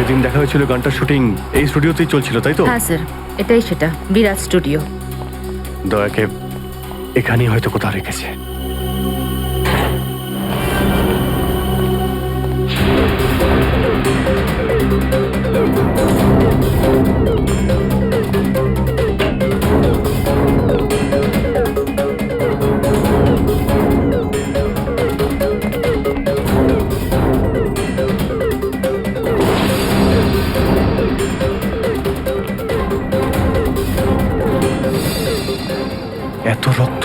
যেদিন দেখা হয়েছিল গানটার শুটিং এই স্টুডিওতেই চলছিল, তাই তো? হ্যাঁ স্যার, এটাই সেটা, বিরাট স্টুডিও। দয়াকে এখানেই হয়তো কোথাও রেখেছে। এত রক্ত?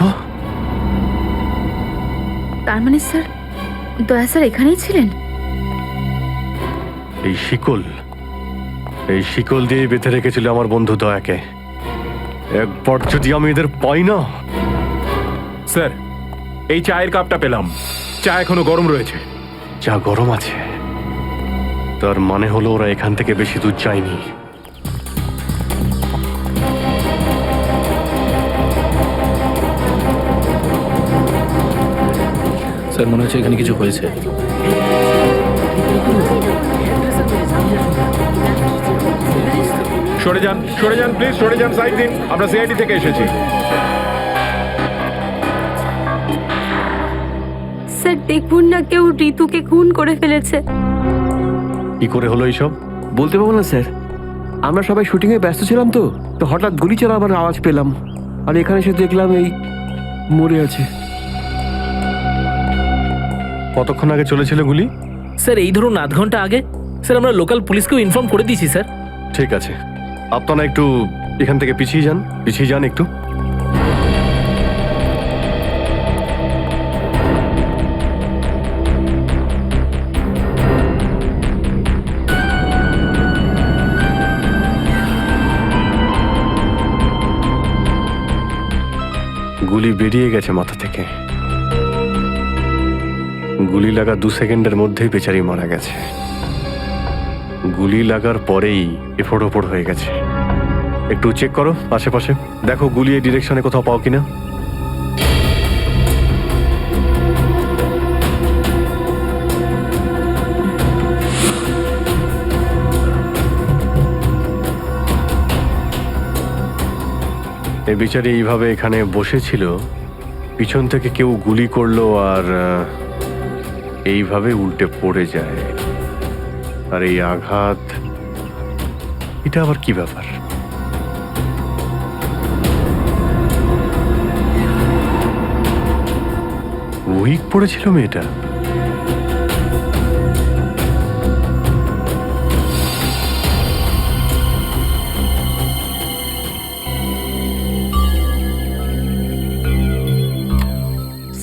তার মানে স্যার, দয়া স্যার এখানেই ছিলেন? এই শিকল দিয়ে বেঁধে রেখেছিল আমার বন্ধু দয়াকে। একবার যদি আমি এদের পাই না। স্যার, এই চায়ের কাপটা পেলাম, চা এখনো গরম রয়েছে। চা গরম আছে, তার মানে হলো ওরা এখান থেকে বেশি দূর যায়নি। স্যার, মনে হচ্ছে এখানে কিছু হয়েছে। সরে যান প্লিজ, সরে যান, সাইড দিন। আমরা সিআইডি থেকে এসেছি। স্যার দেখুন না, কেউ ঋতুকে খুন করে ফেলেছে। কি করে হলো এইসব? বলতে পারবো না স্যার, আমরা সবাই শুটিংয়ে ব্যস্ত ছিলাম তো তো হঠাৎ গুলি চালাবার আওয়াজ পেলাম, আর এখানে এসে দেখলাম এই মরে আছে। কতক্ষণ আগে চলেছিল গুলি? স্যার, এই ধরুন আধ ঘন্টা আগে। স্যার, আমরা লোকাল পুলিশকেও ইনফর্ম করে দিয়েছি স্যার। ঠিক আছে, আপনারা একটু এখান থেকে পিছিয়ে যান একটু। গুলি বেরিয়ে গেছে মাথা থেকে। গুলি লাগা 2 সেকেন্ডের মধ্যেই বেচারি মারা গেছে। গুলি লাগার পরেই এফোড় ওপড় হয়ে গেছে। একটু চেক করো আশেপাশে, দেখো গুলি এই ডিরেকশনে কোথাও পাও কিনা। এই বিচারি এইভাবে এখানে বসেছিল, পিছন থেকে কেউ গুলি করলো আর এইভাবে উল্টে পড়ে যায়। আর এই আঘাত, এটা আবার কি ব্যাপার? উইক পড়েছিল মেয়েটা।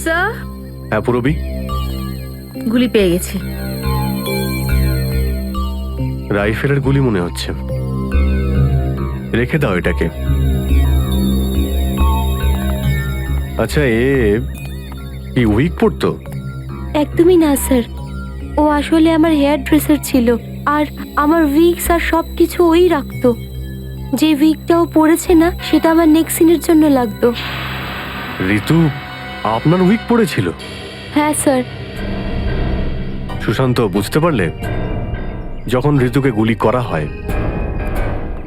স্যার, হ্যাঁ পুরবি, গুলি পেয়ে গেছি। রাইফেলের গুলি মনে হচ্ছে। রেখে দাও এটাকে। আচ্ছা, কি উইক পড়তো? একদমই না স্যার, ও আসলে আমার হেয়ার ড্রেসার ছিল, আর আমার উইগস আর সব কিছু ওই রাখতো। যে উইগটা ও পরেছে না, সেটা আমার নেক্সট সিনের জন্য লাগতো। ঋতু আপনার উইক পড়েছিল? হ্যাঁ স্যার। সুশান্ত, বুঝতে পারলে? যখন ঋতুকে গুলি করা হয়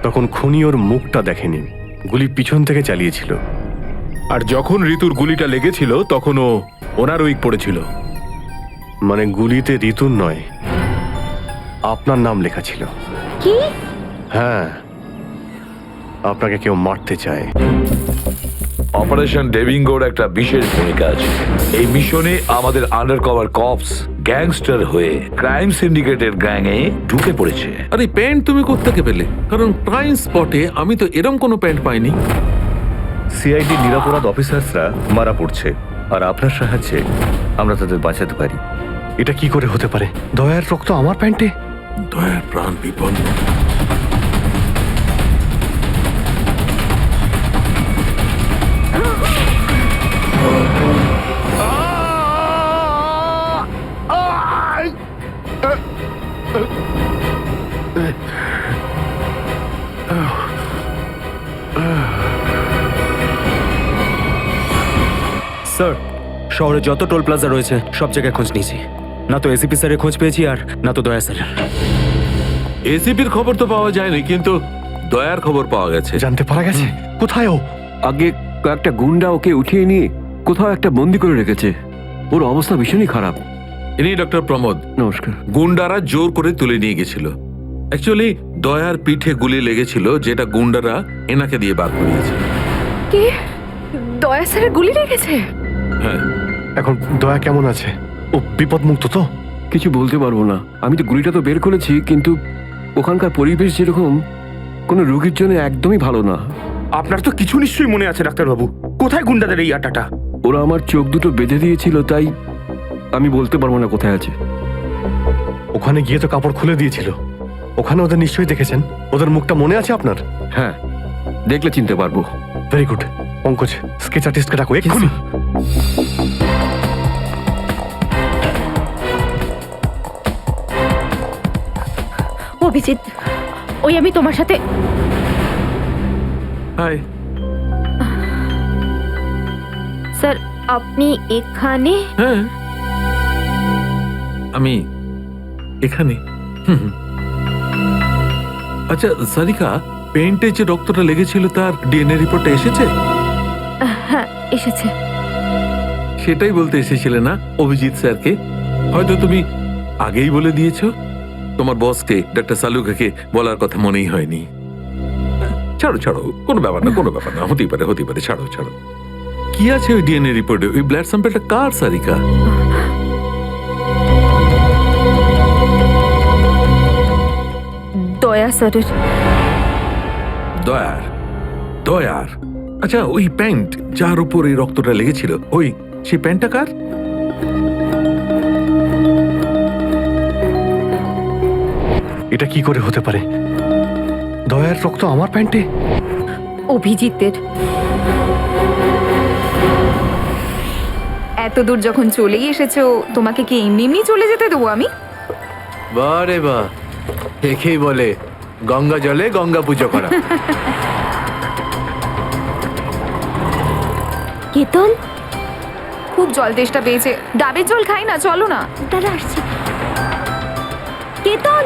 তখন খুনি ওর মুখটা দেখেনি, গুলি পিছন থেকে চালিয়েছিল। আর যখন ঋতুর গুলিটা লেগেছিল তখন ওনার উইক পড়েছিল। মানে গুলিতে ঋতুর নয়, আপনার নাম লেখা ছিল। কি? হ্যাঁ, আপনাকে কেউ মারতে চায়। অপারেশন ডেভিঙ্গোর একটা বিশেষ ভূমিকা আছে এই মিশনে। আমাদের আন্ডারকভার কপস গ্যাংস্টার হয়ে ক্রাইম সিন্ডিকেটের গ্যাংয়ে ঢুকে পড়েছে। আরে প্যান্ট তুমি কোত্থেকে পেলে? কারণ ক্রাইম স্পটে আমি তো এরম কোনো প্যান্ট পাইনি। সিআইডি নিরাপরাধ অফিসার্সরা মারা পড়ছে, আর আপনার সাহায্যে আমরা তাদের বাঁচাতে পারি। এটা কি করে হতে পারে? দয়ার রক্ত আমার প্যান্টে? দয়ার প্রাণ বিপন্ন। স্যার, শহরে যত টোল প্লাজা রয়েছে সব জায়গায় খোঁজ নিয়েছি, না তো এসিপি স্যারের খোঁজ পেয়েছি আর না তো দয়া স্যারের। এসিপির খবর তো পাওয়া যায়নি, কিন্তু দয়ার খবর পাওয়া গেছে। জানতে পারা গেছে কোথায় ও? আগে কয়েকটা গুন্ডা ওকে উঠিয়ে নিয়ে কোথাও একটা বন্দি করে রেখেছে। ওর অবস্থা ভীষণই খারাপ। ইনি ডক্টর প্রমোদ। নমস্কার। গুন্ডারা জোর করে তুলে নিয়ে গেছিল। অ্যাকচুয়ালি দয়ার পিঠে গুলি লেগেছিল, যেটা গুন্ডারা এনাকে দিয়ে বার করিয়েছে। কে? দয়া স্যারের গুলি লেগেছে? হ্যাঁ। এখন দয়া কেমন আছে? ও বিপদ মুক্ত তো? কিছু বলতে পারবো না। আমি তো গুলিটা তো বের করেছি, কিন্তু ওখানকার পরিবেশ যেরকম কোনো রোগীর জন্য একদমই ভালো না। আপনার তো কিছু নিশ্চয়ই মনে আছে ডাক্তারবাবু। কোথায় গুন্ডাদের এই আটাটা? ওরা আমার চোখ দুটো বেঁধে দিয়েছিল, তাই আমি বলতে পারবো না কোথায় আছে। ওখানে গিয়ে তো কাপড় খুলে দিয়েছিল। ওখানে ওদের নিশ্চয়ই দেখেছেন। ওদের মুখটা মনে আছে আপনার? হ্যাঁ, দেখলে চিনতে পারবো। Very good. পঙ্কজ, স্কেচ আর্টিস্টকে ডাকো এক্ষুনি। অভিজিৎ, ওই আমি তোমার সাথে। হাই। স্যার, আপনি এখানে? হ্যাঁ, আমি এখানে। আচ্ছা সারিকা, পেন্টে যে রক্তটা লেগেছিল তার ডিএনএ রিপোর্টটা এসেছে? হ্যাঁ, এসেছে। সেটাই বলতে এসেছিলে না অভিজিৎ স্যারকে? হয়তো তুমি আগেই বলে দিয়েছো। তোমার বসকে, ডক্টর সালুকাকে বলার কথা মনেই হয়নি। ছাড়ো ছাড়ো, কোনো ব্যাপার না, কোনো ব্যাপার না। হতেই পারে, হতেই পারে। ছাড়ো ছাড়ো। কি আছে ওই ডিএনএ রিপোর্টে? ওই ব্লাড স্যাম্পলটা কার সারিকা? দয়া স্যারের। দয়ার? দয়ার? আচ্ছা, ওই প্যান্ট যার উপর এই রক্তটা লেগেছিল, ওই সেই প্যান্টটা কার? এটা কি করে হতে পারে? দয়ার রক্ত আমার প্যান্টে? অভিজিতের। এত দূর যখন চলেই এসেছো, তোমাকে কি এমনি এমনি চলে যেতে দেবো আমি? বারে বা, একেই বলে গঙ্গা জলে গঙ্গা পুজো করা। কেতন, খুব জল তেষ্টা পেয়েছে, ডাবের জল খাই না, চলো না। দাঁড়া আসছি। কেতন,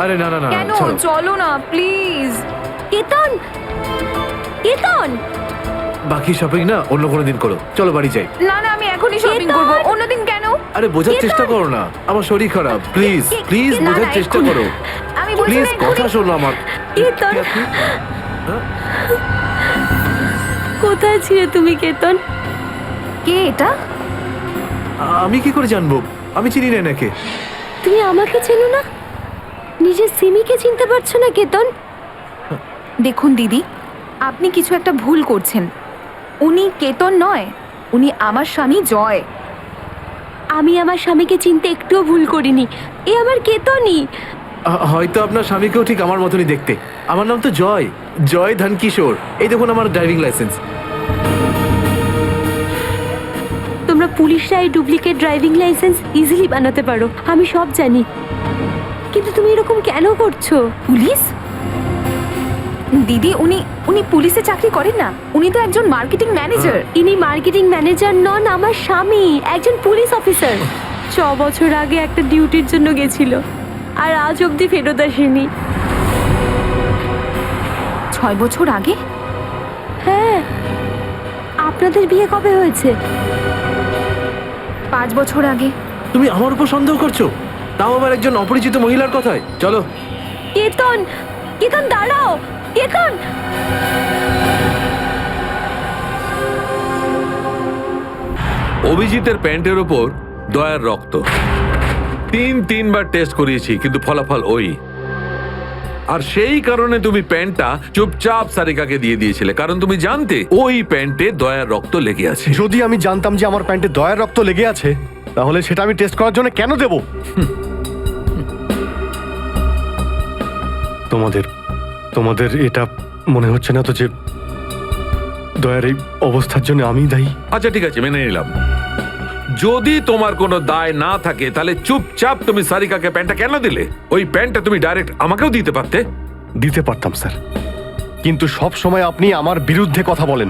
আরে না না না, কেন? ছাড়ো। চলো না প্লিজ। কেতন, কেতন। বাকি শপিং না অন্য কোনো দিন করো, চলো বাড়ি যাই। না না, আমি এখনই শপিং কেতন! করবো। অন্যদিন কেন? আরে বোঝার চেষ্টা করো না, আমার শরীর খারাপ। প্লিজ প্লিজ না, বোঝার না, চেষ্টা এক্ষুনি। করো। আমি বলছি প্লিজ না, এক্ষুনি। কথা শোনো আমার। কেতন, কি আপনি? কোথায় ছিলে তুমি কেতন? কে এটা? আমি কি করে জানবো? আমি চিনি না এনাকে। তুমি আমাকে চেনো না? নিজের সিমিকে চিনতে পারছো না কেতন? দেখুন দিদি, আপনি কিছু একটা ভুল করছেন। উনি কেতন নয়, উনি আমার স্বামী জয়। আমি আমার স্বামীকে চিনতে একটুও ভুল করিনি। এ আমার কেতনই। হয়তো আপনার স্বামীকেও ঠিক আমার মতনই দেখতে। আমার নাম তো জয়, জয় ধনকিশোর। এই দেখুন আমার ড্রাইভিং লাইসেন্স। তোমরা পুলিশরা এই ডুপ্লিকেট ড্রাইভিং লাইসেন্স ইজিলি বানাতে পারো, আমি সব জানি। কিন্তু তুমি এরকম কেন করছো? পুলিশ? দিদি, উনি পুলিশে চাকরি করেন না, উনি তো একজন মার্কেটিং ম্যানেজার। ইনি মার্কেটিং ম্যানেজার নন, আমার স্বামী একজন পুলিশ অফিসার। 6 বছর আগে একটা ডিউটির জন্য গেছিল, আর আজ অবধি ফেরত আসেনি। 6 বছর আগে? হ্যাঁ। আপনাদের বিয়ে কবে হয়েছে? 5 বছর আগে। তুমি আমার উপর সন্দেহ করছো, তাও আবার একজন অপরিচিত মহিলার কথায়। চলো। কেতন, কেতন দাঁড়াও, কেতন। অভিজিতের প্যান্টের ওপর দয়ার রক্ত। 3বার টেস্ট করিয়েছি, কিন্তু ফলাফল ওই। আর সেই কারণে তুমি প্যান্টটা চুপচাপ সারিকাকে দিয়ে দিয়েছিলে, কারণ তুমি জানতে ওই প্যান্টে দয়ার রক্ত লেগে আছে। যদি আমি জানতাম যে আমার প্যান্টে দয়ার রক্ত লেগে আছে, তাহলে সেটা আমি টেস্ট করার জন্য কেন দেব? তোমাদের এটা মনে হচ্ছে না তো যে দয়ার এই অবস্থার জন্য আমি দায়ী? আচ্ছা ঠিক আছে, মেনে নিলাম। যদি তোমার কোনো দায় না থাকে, তাহলে চুপচাপ তুমি সারিকাকে প্যান্টটা কেন দিলে? ওই প্যান্টটা তুমি ডাইরেক্ট আমাকেও দিতে পারতে। দিতে পারতাম স্যার, কিন্তু সব সময় আপনি আমার বিরুদ্ধে কথা বলেন।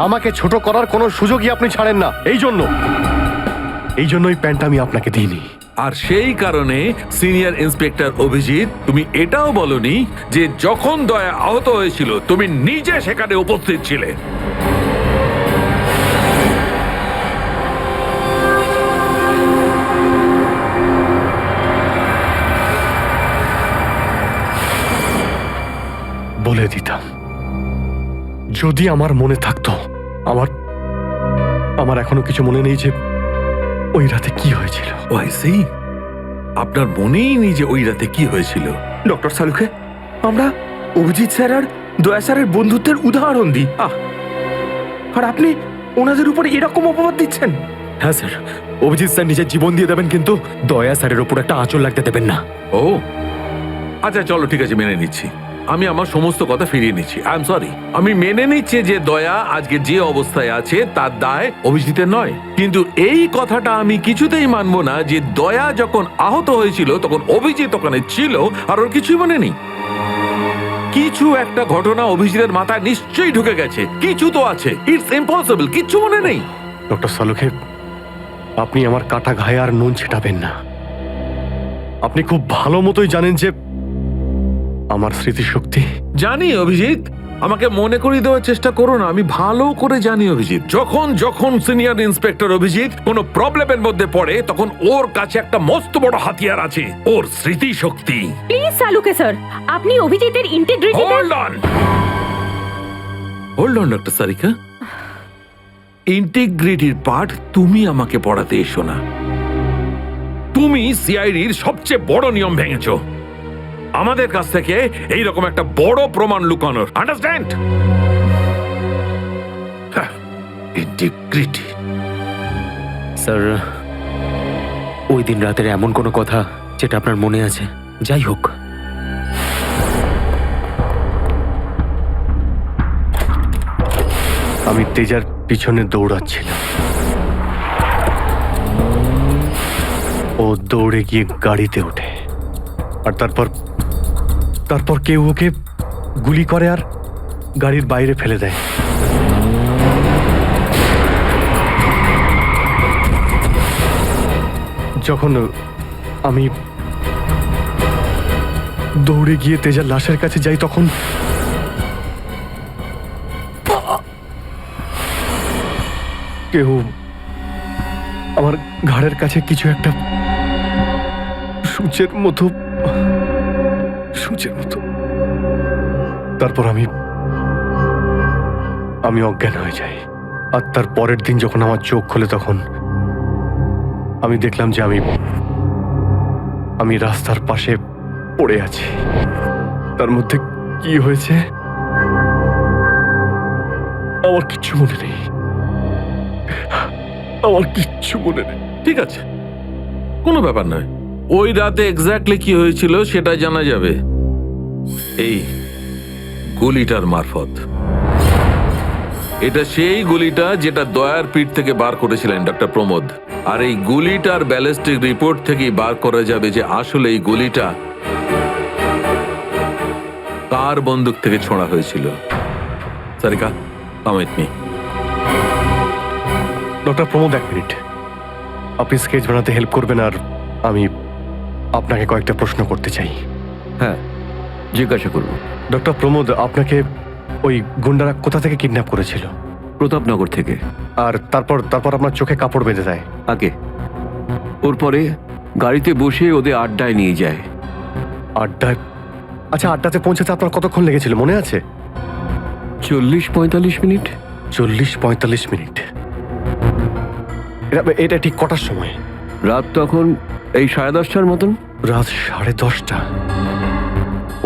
আমাকে ছোট করার কোনো সুযোগই আপনি ছাড়েন না। এই জন্য ওই প্যান্টটা আমি আপনাকে দিইনি। আর সেই কারণে সিনিয়র ইন্সপেক্টর অভিজিৎ তুমি এটাও বলনি যে যখন দয়া আহত হয়েছিল তুমি নিজে সেখানে উপস্থিত ছিলে। বলে দিতাম, যদি আমার মনে থাকতো। আমার আমার এখনো কিছু মনে নেই যে ওই রাতে কি হয়েছিল। ওয়াইসি আপনার মনেই নেই যে ওই রাতে কি হয়েছিল? ডক্টর সালুখে, আমরা অভিজিৎ স্যার আর দয়া স্যারের বন্ধুত্বের উদাহরণ দিই, আর আপনি ওনাদের উপরে এরকম অপবাদ দিচ্ছেন। হ্যাঁ স্যার, অভিজিৎ স্যার নিজের জীবন দিয়ে দেবেন, কিন্তু দয়া স্যারের ওপর একটা আঁচল লাগতে দেবেন না। ও আচ্ছা, চলো ঠিক আছে, মেনে নিচ্ছি। আমি আমার সমস্ত কথা ফিরিয়ে নিচ্ছি। I am sorry. আমি মেনে নিচ্ছি যে দয়া আজকে যে অবস্থায় আছে তার দায় অভিজিতের নয়, কিন্তু এই কথাটা আমি কিছুতেই মানবো না যে দয়া যখন আহত হয়েছিল তখন অভিজিৎ ওখানে ছিল আর ওর কিছুই মনে নেই। কিছু একটা ঘটনা অভিজিতের মাথায় নিশ্চয়ই ঢুকে গেছে, কিছু তো আছে। ইটস ইম্পসিবল, কিচ্ছু মনে নেই। ডক্টর সালুখে, আপনি আমার কাটা ঘায়ে আর নুন ছেটাবেন না। আপনি খুব ভালো মতোই জানেন যে আমার স্মৃতিশক্তি। জানি অভিজিৎ, আমাকে মনে করিয়ে দেওয়ার চেষ্টা করো না। আমি ভালো করে জানি অভিজিৎ, যখন যখন সিনিয়র ইন্সপেক্টর অভিজিৎ কোনো প্রবলেমের মধ্যে পড়ে তখন ওর কাছে একটা মস্ত বড় হাতিয়ার আছে, ওর স্মৃতিশক্তি। প্লিজ সালুকে স্যার, আপনি অভিজিতের integrity hold on doctor Sarika, ইন্টিগ্রিটির পার্ট তুমি আমাকে পড়াতে এসো না। তুমি সিআইডির সবচেয়ে বড় নিয়ম ভেঙেছো, আমাদের কাছ থেকে এইরকম একটা বড় প্রমাণ লুকানোর। আন্ডারস্ট্যান্ড? ইন্টিগ্রিটি। স্যার, ওই দিন রাতের এমন কোনো কথা যেটা আপনার মনে আছে? যাই হোক, আমি তেজার পিছনে দৌড়াচ্ছিলাম। ও দৌড়ে গিয়ে গাড়িতে ওঠে, আর তারপর কেউ ওকে গুলি করে আর গাড়ির বাইরে ফেলে দেয়। যখন আমি দৌড়ে গিয়ে তেজার লাশের কাছে যাই তখন কেউ আমার ঘাড়ের কাছে কিছু একটা সূচের মতো, তারপর আমি অজ্ঞান হয়ে যাই। আর তার পরের দিন যখন আমার চোখ খোলে তখন আমি দেখলাম যে আমি রাস্তার পাশে পড়ে আছি। তার মধ্যে কি হয়েছে আমার কিচ্ছু মনে নেই, ঠিক আছে, কোনো ব্যাপার নয়। ওই রাতে এক্স্যাক্টলি কি হয়েছিল সেটা জানা যাবে এই গুলিটার মারফত। এটা সেই গুলিটা যেটা দয়ার পিঠ থেকে বার করেছিলেন ডক্টর প্রমোদ। আর এই গুলিটার ব্যালিস্টিক রিপোর্ট থেকেই বার করা যাবে যে আসলে এই গুলিটা কার বন্দুক থেকে ছোঁড়া হয়েছিল। Sarika, come with me. Doctor Pramod, 1 minute. আপনি স্কেচ বানাতে হেল্প করবেন, আর আমি আপনাকে কয়েকটা প্রশ্ন করতে চাই। হ্যাঁ, জিজ্ঞাসা করুন। ডক্টর প্রমোদ, আপনাকে ওই গুন্ডারা কোথা থেকে কিডন্যাপ করেছিল? প্রতাপনগর থেকে। আর তারপর আপনার চোখে কাপড় বেঁধে দেয়? আগে ওর পরে গাড়িতে বসে ওদের আড্ডায় নিয়ে যায়। আড্ডায়? আচ্ছা, আড্ডাতে পৌঁছাতে আপনার কতক্ষণ লেগেছিল মনে আছে? 40-45 মিনিট। 40-45 মিনিট? এটা ঠিক কটার সময়? রাত তখন এই 10:30টার মতন। রাত 10:30টা?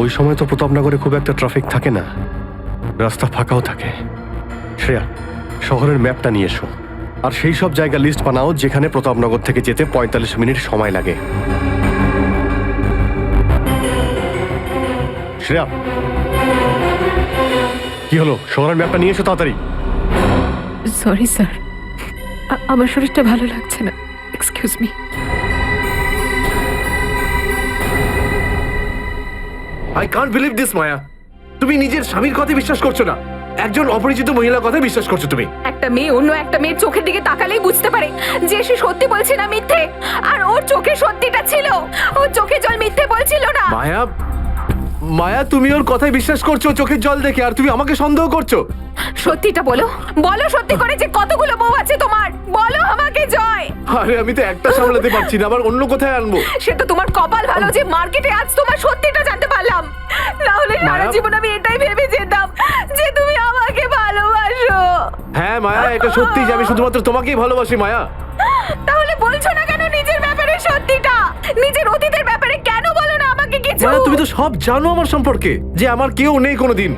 ওই সময় তো প্রতাপনগরে খুব একটা ট্রাফিক থাকে না, রাস্তা ফাঁকাও থাকে। শ্রেয়া, শহরের ম্যাপটা নিয়ে এসো, আর সেই সব জায়গা লিস্ট বানাও যেখানে প্রতাপনগর থেকে যেতে 45 মিনিট সময় লাগে। শ্রেয়া, কি হলো? শহরের ম্যাপটা নিয়ে এসো তাড়াতাড়ি। সরি স্যার, আমার শরীরটা ভালো লাগছে না, excuse me. I can't believe this Maya, তুমি নিজের স্বামীর কথা বিশ্বাস করছো না। একজন অপরিচিত মহিলার কথা বিশ্বাস করছো তুমি? একটা মেয়ে অন্য একটা মেয়ের চোখের দিকে তাকালেই বুঝতে পারে যে সে সত্যি বলছে না মিথ্যে। আর ওর চোখে সত্যিটা ছিল, ওর চোখে জল মিথ্যে বলছিল না। মায়া, মায়া তুমি ওর কথায় বিশ্বাস করছো চোখের জল দেখে, আর তুমি আমাকে সন্দেহ করছো? সত্যিটা বলো, বলো সত্যি করে যে কতগুলো বউ আছে তোমার, বলো আমাকে জয়। আরে আমি তো একটা সামলাতে পারছি না, আবার অন্য কোথায় আনবো? সে তো তোমার কপাল ভালো যে মার্কেটে আজ তোমার সত্যিটা জানতে পারলাম, না হলে সারা মায়া- জীবন আমি এটাই ভেবে যেতাম যে তুমি আমাকে ভালোবাসো। হ্যাঁ মায়া, এটা সত্যি যে আমি শুধুমাত্র তোমাকেই ভালোবাসি মায়া। তাহলে বলছো না কেন নিজের ব্যাপারে সত্যিটা? নিজের অতীতের ব্যাপারে কেন বলো না আমাকে কিছু? মায়া তুমি তো সব জানো আমার সম্পর্কে, যে আমার কেউ নেই কোনোদিন।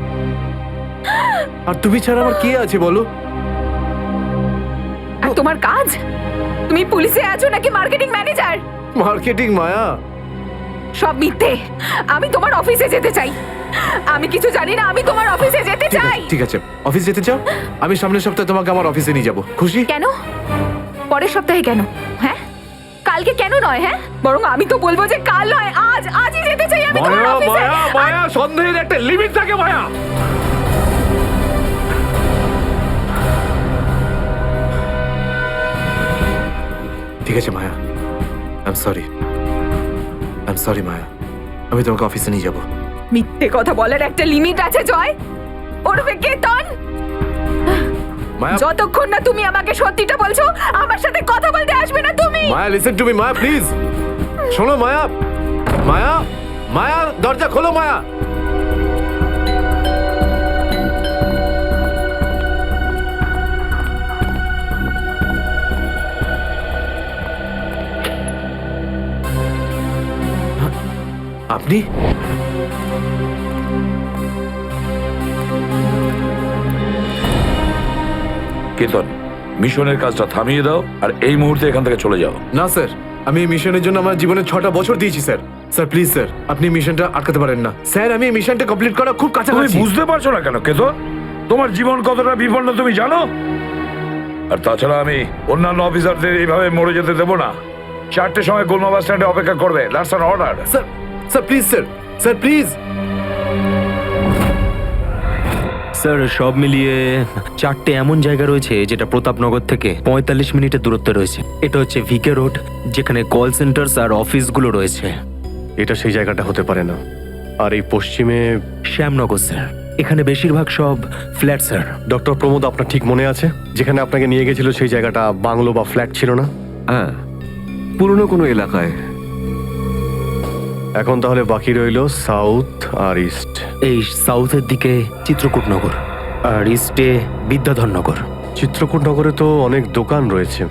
আর তুমি ছাড়া আমার কে আছে বলো? আর তোমার কাজ? তুমি পুলিশে আছো নাকি মার্কেটিং ম্যানেজার? মার্কেটিং মায়া। সব মিথ্যে। আমি তোমার অফিসে যেতে চাই। আমি কিছু জানি না, আমি তোমার অফিসে যেতে ঠিক চাই। আছে, ঠিক আছে, অফিস যেতে চাও? আমি সামনের সপ্তাহে তোমাকে আমার অফিসে নিয়ে যাবো, খুশি? কেন? পরের সপ্তাহে কেন? হ্যাঁ, কালকে কেন নয়? হ্যাঁ, বরং আমি তো বলবো যে কাল নয়, আজই যেতে চাই আমি তোমার মায়া অফিসে। মায়া মায়া, সন্দেহের একটা লিমিট থাকে মায়া। ঠিক আছে মায়া, আই এম সরি মায়া, আমি তোমাকে অফিসে নিয়ে যাবো। মিথ্যে কথা বলার একটা লিমিট আছে জয়, ওরফে কেতন। মায়া যতক্ষণ না তুমি আমাকে সত্যিটা বলছো, আমার সাথে কথা বলতে আসবে না তুমি। Maya, listen to me Maya, please শোনো মায়া। মায়া মায়া, দরজা খোলো মায়া। আপনি? কেতন, মিশনের কাজটা থামিয়ে দাও আর এই মুহূর্তে এখান থেকে চলে যাও। না স্যার, আমি এই মিশনের জন্য আমার জীবনে 6টা বছর দিয়েছি স্যার। স্যার প্লিজ স্যার, আপনি মিশনটা আটকাতে পারেন না স্যার। আমি এই মিশনটা কমপ্লিট করা খুব তুমি কাছাকাছি। বুঝতে পারছো না কেন কেতন? তোমার জীবন কতটা বিপন্ন তুমি জানো? আর তাছাড়া আমি অন্যান্য অফিসারদের এইভাবে মরে যেতে দেবো না। 4টের সময় গোলমা বাস স্ট্যান্ডে অপেক্ষা করবে, that's an order. Sir, sir please sir, sir please. Sir সব মিলিয়ে 4টে এমন জায়গা রয়েছে যেটা প্রতাপনগর থেকে 45 মিনিটের দূরত্বে রয়েছে। এটা হচ্ছে ভিকে রোড, যেখানে কল সেন্টার্স আর অফিসগুলো রয়েছে। এটা সেই জায়গাটা হতে পারে না। আর এই পশ্চিমে শ্যামনগর স্যার, এখানে বেশিরভাগ সব ফ্ল্যাট স্যার। ডক্টর প্রমোদ, আপনার ঠিক মনে আছে যেখানে আপনাকে নিয়ে গেছিল সেই জায়গাটা বাংলো বা ফ্ল্যাট ছিল না? হ্যাঁ, পুরনো কোনো এলাকায়। এখন তাহলে বাকি রইল সাউথ আর ইস্ট। এই সাউথের দিকে চিত্রকূটনগর আর ইস্টে বিদ্যাধরনগর। চিত্রকূটনগরে তো অনেক দোকান রয়েছে,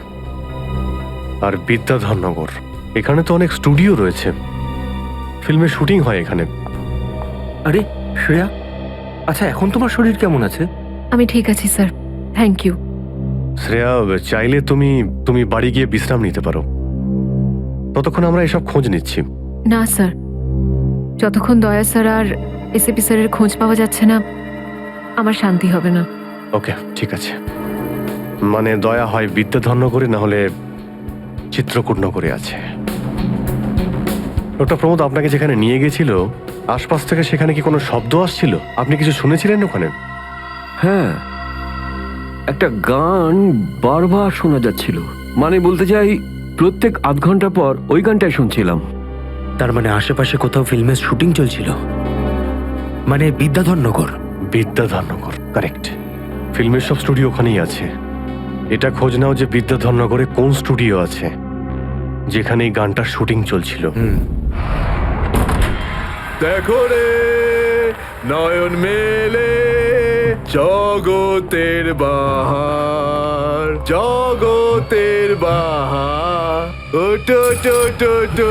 আর বিদ্যাধরনগর এখানে তো অনেক স্টুডিও রয়েছে, ফিল্মের শুটিং হয় এখানে। আরে শ্রেয়া, আচ্ছা এখন তোমার শরীর কেমন আছে? আমি ঠিক আছি স্যার, থ্যাংক ইউ। শ্রেয়া, চাইলে তুমি বাড়ি গিয়ে বিশ্রাম নিতে পারো, ততক্ষণ আমরা এসব খোঁজ নিচ্ছি। না স্যার, যতক্ষণ দয়া স্যার আর এসিপি স্যারের খোঁজ পাওয়া যাচ্ছে না, আমার শান্তি হবে না। ওকে, ঠিক আছে। মানে দয়া হয় বিদ্যাধরনগরে, না হলে চিত্রকূটনগরে আছে। ডক্টর প্রমোদ আপনাকে যেখানে নিয়ে গেছিল, আশপাশ থেকে সেখানে কি কোনো শব্দ আসছিল? আপনি কিছু শুনেছিলেন ওখানে? হ্যাঁ, একটা গান বারবার শোনা যাচ্ছিল। মানে বলতে চাই, প্রত্যেক আধ ঘন্টা পর ওই গানটাই শুনছিলাম। তার মানে আশেপাশে কোথাও ফিল্মের শুটিং চলছিল, মানে বিদ্যাধরনগর। বিদ্যাধরনগর, কারেক্ট। ফিল্মের সব স্টুডিও ওখানেই আছে। এটা খোঁজ নাও যে বিদ্যাধরনগরে কোন স্টুডিও আছে যেখানে এই গানটার শুটিং চলছিল। দেখো রে নয়ন মেলে জগতের বাহার, জগতের বাহার। ওটো টো টো টো,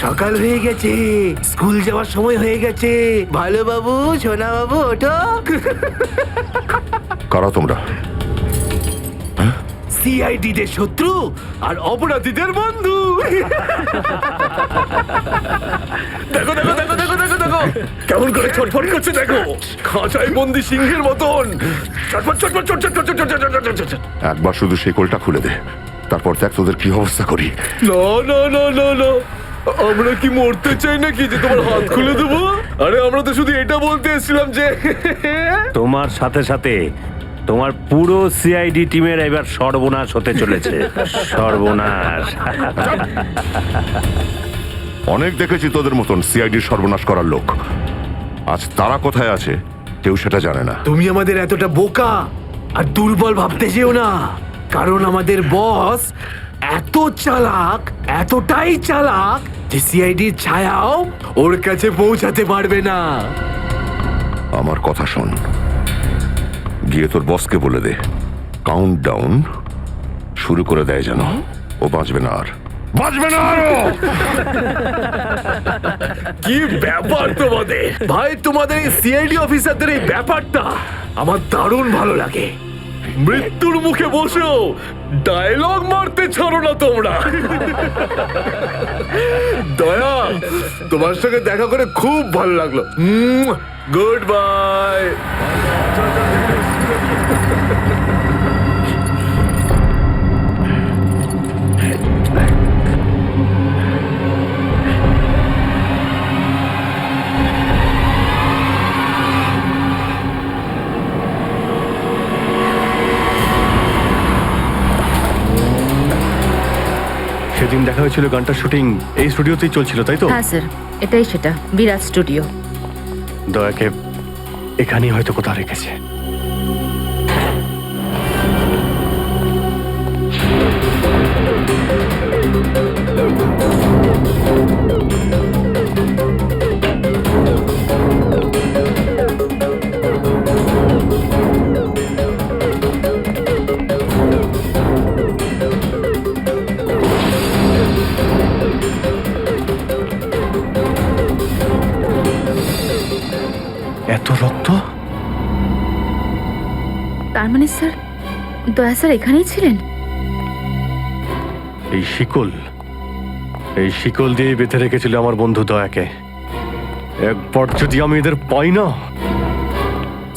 সকাল হয়ে গেছে, স্কুল যাওয়ার সময় হয়ে গেছে। ভালো বাবু, সোনা বাবু, ওঠো। কারা তোমরা? সিআইডি দের শত্রু আর অপরাধীদের বন্ধু। দেখো দেখো দেখো দেখো দেখো দেখো কেমন করে ছটফট করছে, দেখো খাঁচায় বন্দি সিংহের মতন ছটফট ছটফট ছটফট ছটফট ছটফট ছটফট। একবার শুধু শেকলটা খুলে দে, তারপর দেখ তোদের কি অবস্থা করি। No no no no no, আমরা কি মরতে চাই নাকি যে তোমার হাত খুলে দেবো? আরে আমরা তো শুধু এটা বলতে এসেছিলাম যে তোমার সাথে সাথে তোমার পুরো সিআইডি টিমের এবার সর্বনাশ হতে চলেছে। সর্বনাশ। অনেক দেখেছি তোদের মতন সিআইডির সর্বনাশ করার লোক। আজ তারা কোথায় আছে কেউ সেটা জানে না। তুমি আমাদের এতটা বোকা আর দুর্বল ভাবতে যেও না, কারণ আমাদের বস এত চালাক, এতটাই চালাক যে সিআইডির ছায়াও ওর কাছে পৌঁছাতে পারবে না। আমার কথা শোন, গিয়ে তোর বসকে বলে দে কাউন্ট ডাউন শুরু করে দেয় যেন। ও বাঁচবে না আর, বাঁচবে না আরো। কি ব্যাপার তোমাদের ভাই, তোমাদের এই সিআইডি অফিসারদের এই ব্যাপারটা আমার দারুণ ভালো লাগে। মৃত্যুর মুখে বসেও ডায়লগ মারতে ছাড়ো না তোমরা। দয়া, তোমার সঙ্গে দেখা করে খুব ভালো লাগলো। Good bye. সেদিন দেখা হয়েছিল গানটার শুটিং এই স্টুডিওতেই চলছিল, তাই তো? হ্যাঁ স্যার, এটাই সেটা, বিরাট স্টুডিও। দয়াকে এখানেই হয়তো কোথাও রেখেছে। এত রক্ত? তার মানে স্যার, দয়া স্যার এখানেই ছিলেন? এই শিকল দিয়ে বেঁধে রেখেছিল আমার বন্ধু দয়াকে। একবার যদি আমি এদের পাই না।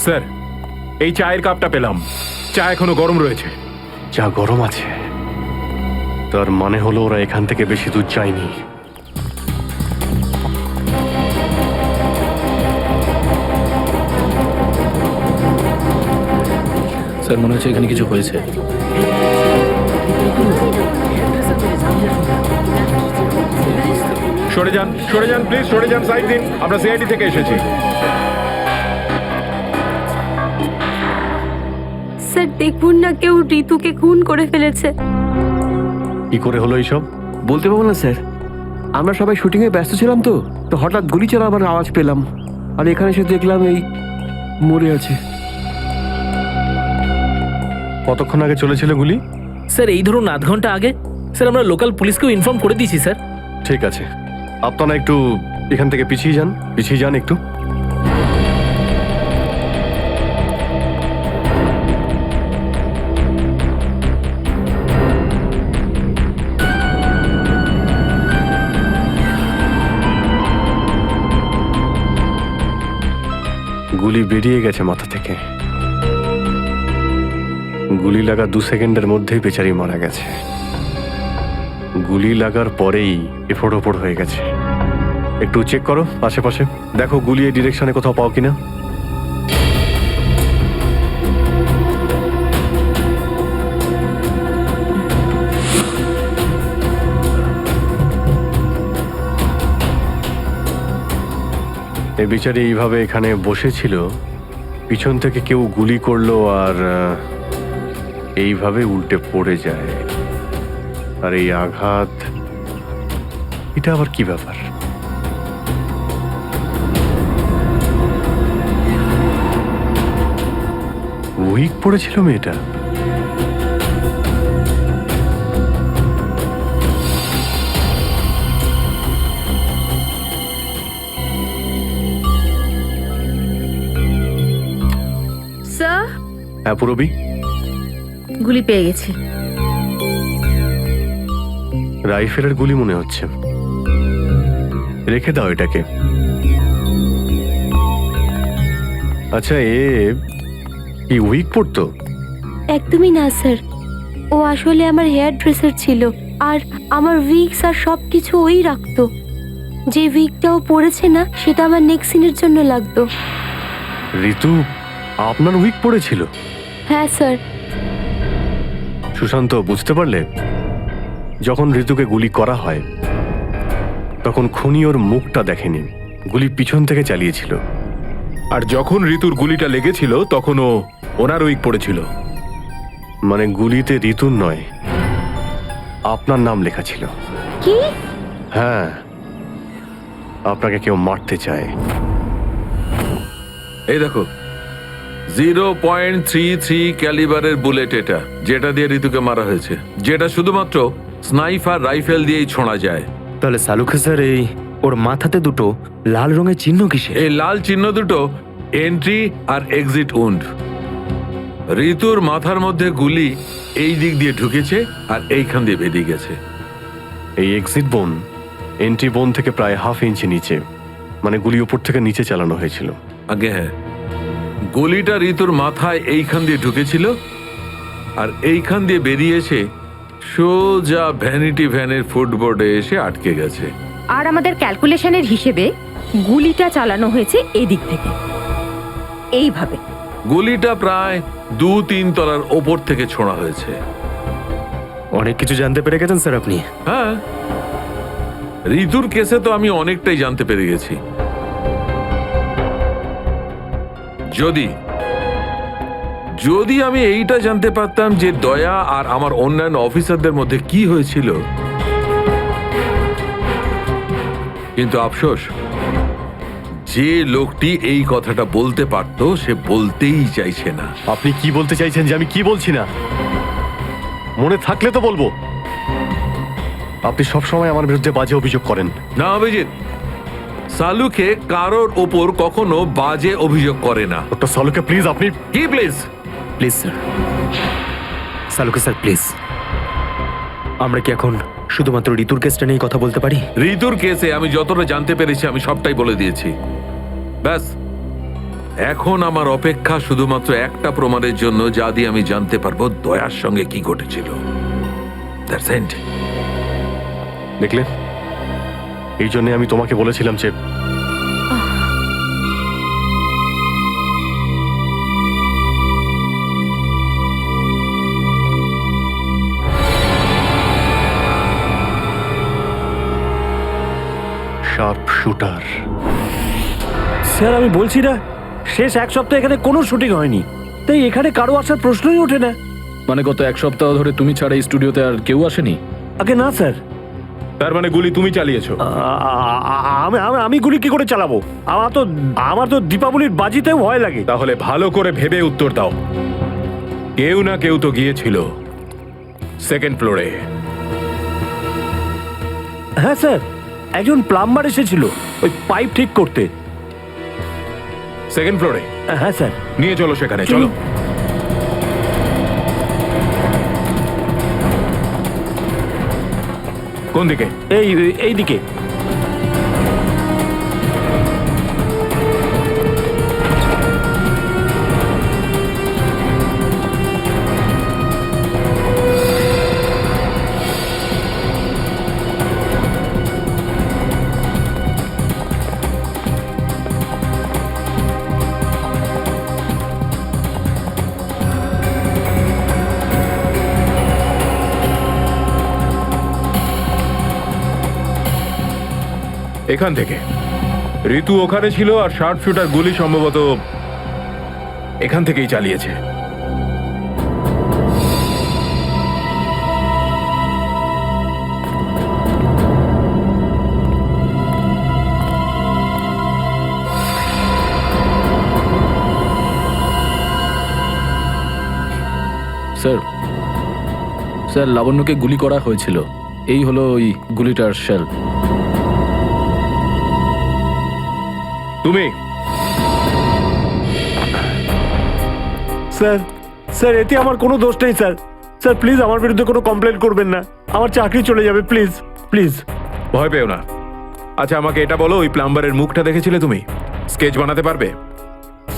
স্যার, এই চায়ের কাপটা পেলাম। চা এখনো গরম রয়েছে। চা গরম আছে, তার মানে হলো ওরা এখান থেকে বেশি দূর যায়নি। স্যার মনে হচ্ছে এখানে কিছু হয়েছে। সরে যান, সরে যান প্লিজ, সরে যান, সাইড দিন। আমরা সিআইডি থেকে এসেছি। স্যার দেখুন না, কেউ ঋতুকে খুন করে ফেলেছে। কি করে হলো এইসব? বলতে পারবো না স্যার, আমরা সবাই শুটিংয়ে ব্যস্ত ছিলাম তো তো হঠাৎ গুলি চালাবার আওয়াজ পেলাম, আর এখানে এসে দেখলাম এই মরে আছে। কতক্ষণ আগে চলেছিল গুলি? স্যার এই ধরুন আধ ঘন্টা আগে। স্যার আমরা লোকাল পুলিশকেও ইনফর্ম করে দিয়েছি স্যার। ঠিক আছে, আপনারা একটু এখান থেকে পিছিয়ে যান একটু। গুলি বেরিয়ে গেছে মাথা থেকে। গুলি লাগা 2 সেকেন্ডের মধ্যেই বেচারি মারা গেছে। গুলি লাগার পরেই এফোড় ওপড় হয়ে গেছে। একটু চেক করো আশেপাশে, দেখো গুলি এই ডিরেকশনে কোথাও পাও কিনা। এই বেচারি এইভাবে এখানে বসেছিল, পিছন থেকে কেউ গুলি করলো আর এইভাবে উল্টে পড়ে যায়। আর এই আঘাত, এটা আবার কি ব্যাপার? উইক পড়েছিল মেয়েটা। স্যার, হ্যাঁ পুরবি, গুলি পেয়ে গেছি। রাইফেলের গুলি মনে হচ্ছে। রেখে দাও এটাকে। আচ্ছা, কি উইক পড়তো? একদমই না স্যার, ও আসলে আমার হেয়ার ড্রেসার ছিল। আর আমার উইকস আর সব কিছু ওই রাখতো। যে উইকটাও পড়েছে না সেটা আমার নেক্সট সিনের জন্য লাগতো। ঋতু আপনার উইক পড়েছিল? হ্যাঁ স্যার। সুশান্ত, বুঝতে পারলে, যখন ঋতুকে গুলি করা হয় তখন খুনি ওর মুখটা দেখেনি, গুলি পিছন থেকে চালিয়েছিল। আর যখন ঋতুর গুলিটা লেগেছিল তখন ওনার উইক পড়েছিল। মানে গুলিতে ঋতুর নয়, আপনার নাম লেখা ছিল। কি? হ্যাঁ, আপনাকে কেউ মারতে চায়। এই দেখো, 0.33 ক্যালিবারের বুলেট এটা, যেটা দিয়ে ঋতুকে মারা হয়েছে, যেটা শুধুমাত্র স্নাইপার রাইফেল দিয়েই ছোঁড়া যায়। তাহলে সালুখে স্যার ওর মাথাতে দুটো লাল রঙের চিহ্ন কিসে? এই লাল চিহ্ন দুটো এন্ট্রি আর এক্সিট উন্ড। ঋতুর মাথার মধ্যে গুলি এই দিক দিয়ে ঢুকেছে আর এইখান দিয়ে বেরিয়ে গেছে। এই এক্সিট বোন এন্ট্রি বোন থেকে প্রায় হাফ ইঞ্চি নিচে, মানে গুলি উপর থেকে নিচে চালানো হয়েছিল। আগে হ্যাঁ, গুলিটা ঋতুর মাথায় এইখান দিয়ে ঢুকেছিল আর এইখান দিয়ে বেরিয়ে এসে সোজা ভ্যানিটি ভ্যানের ফুটবোর্ডে এসে আটকে গেছে। আর আমাদের ক্যালকুলেশনের হিসেবে গুলিটা চালানো হয়েছে এদিক থেকে, এইভাবে। গুলিটা প্রায় 2-3 তলার ওপর থেকে ছোঁড়া হয়েছে। অনেক কিছু জানতে পেরে গেছেন স্যার আপনি। হ্যাঁ, ঋতুর কেসে তো আমি অনেকটাই জানতে পেরে গেছি। যদি আমি এইটা জানতে পারতাম যে দয়া আর আমার অন্যান্য অফিসারদের মধ্যে কি হয়েছিল, কিন্তু আফসোস, যে লোকটি এই কথাটা বলতে পারতো সে বলতেই চাইছে না। আপনি কি বলতে চাইছেন যে আমি কি বলছি না? মনে থাকলে তো বলবো। আপনি সবসময় আমার বিরুদ্ধে বাজে অভিযোগ করেন। না অভিজিৎ, সালুকে কারোর ওপর কখনো বাজে অভিযোগ করে না। ডক্টর সালুকে প্লিজ, আপনি কি please? Please sir, Saluke sir please, আমরা কি এখন শুধুমাত্র ঋতুর কেসটা নিয়ে কথা বলতে পারি? ঋতুর কেসে আমি যতটা জানতে পেরেছি আমি সবটাই বলে দিয়েছি। ব্যাস, এখন আমার অপেক্ষা শুধুমাত্র একটা প্রমাণের জন্য, যা দিয়ে আমি জানতে পারবো দয়ার সঙ্গে কি ঘটেছিল। That's it. দেখলে, এই জন্য আমি তোমাকে বলেছিলাম যে শার্প শুটার। স্যার আমি বলছি না, শেষ এক সপ্তাহ এখানে কোনো শুটিং হয়নি, তাই এখানে কারো আসার প্রশ্নই ওঠে না। মানে গত এক সপ্তাহ ধরে তুমি ছাড়া এই স্টুডিওতে আর কেউ আসেনি? আগে না স্যার। তার মানে গুলি তুমি চালিয়েছো? আমি গুলি কি করে চালাবো? আমার তো দীপাবলির বাজিতেও ভয় লাগে। তাহলে ভালো করে ভেবে উত্তর দাও। কেউ না কেউ তো গিয়েছিল সেকেন্ড ফ্লোরে। হ্যাঁ স্যার, একজন প্লাম্বার এসেছিল ওই পাইপ ঠিক করতে। সেকেন্ড ফ্লোরে? হ্যাঁ স্যার। নিয়ে চলো সেখানে, চলো। কোন দিকে? এই দিকে। এখান থেকে ঋতু ওখানে ছিল আর শার্প শুটার গুলি সম্ভবত এখান থেকেই চালিয়েছে। স্যার লাবণ্যকে গুলি করা হয়েছিল। এই হলো ওই গুলিটার শেল। তুমি? স্যার এতে আমার কোনো দোষ নেই স্যার। স্যার প্লিজ আমার বিরুদ্ধে কোনো কমপ্লেন করবেন না, আমার চাকরি চলে যাবে, প্লিজ প্লিজ। ভয় পেও না। আচ্ছা আমাকে এটা বলো, ওই প্লাম্বারের মুখটা দেখেছিলে তুমি? স্কেচ বানাতে পারবে?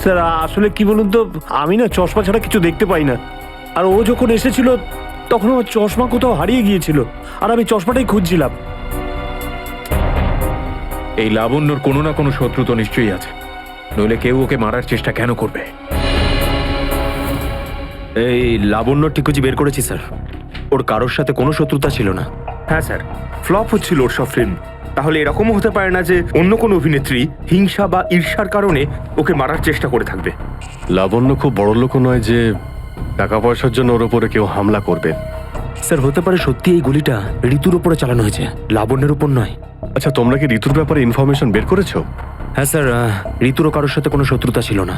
স্যার আসলে কি বলুন তো, আমি না চশমা ছাড়া কিছু দেখতে পাই না। আর ও যখন এসেছিল তখন আমার চশমা কোথাও হারিয়ে গিয়েছিল আর আমি চশমাটাই খুঁজছিলাম। এই লাবণ্যর কোনো না কোনো শত্রু তো নিশ্চয়ই আছে, নইলে কেউ ওকে মারার চেষ্টা কেন করবে? এই লাবণ্য টিকুজি বের করেছি স্যার, ওর কারোর সাথে কোনো শত্রুতা ছিল না। হ্যাঁ স্যার, ফ্লপ হচ্ছিল ওর সব ফিল্ম। তাহলে এরকমও হতে পারে না যে অন্য কোনো অভিনেত্রী হিংসা বা ঈর্ষার কারণে ওকে মারার চেষ্টা করে থাকবে। লাবণ্য খুব বড় লোক নয় যে টাকা পয়সার জন্য ওর উপরে কেউ হামলা করবে। স্যার হতে পারে সত্যি এই গুলিটা ঋতুর উপরে চালানো হয়েছে, লাবণ্যের উপর নয়। আচ্ছা, তোমরা কি ঋতুর ব্যাপারে ইনফরমেশন বের করেছো? হ্যাঁ স্যার, ঋতুরও কারোর সাথে কোনো শত্রুতা ছিল না।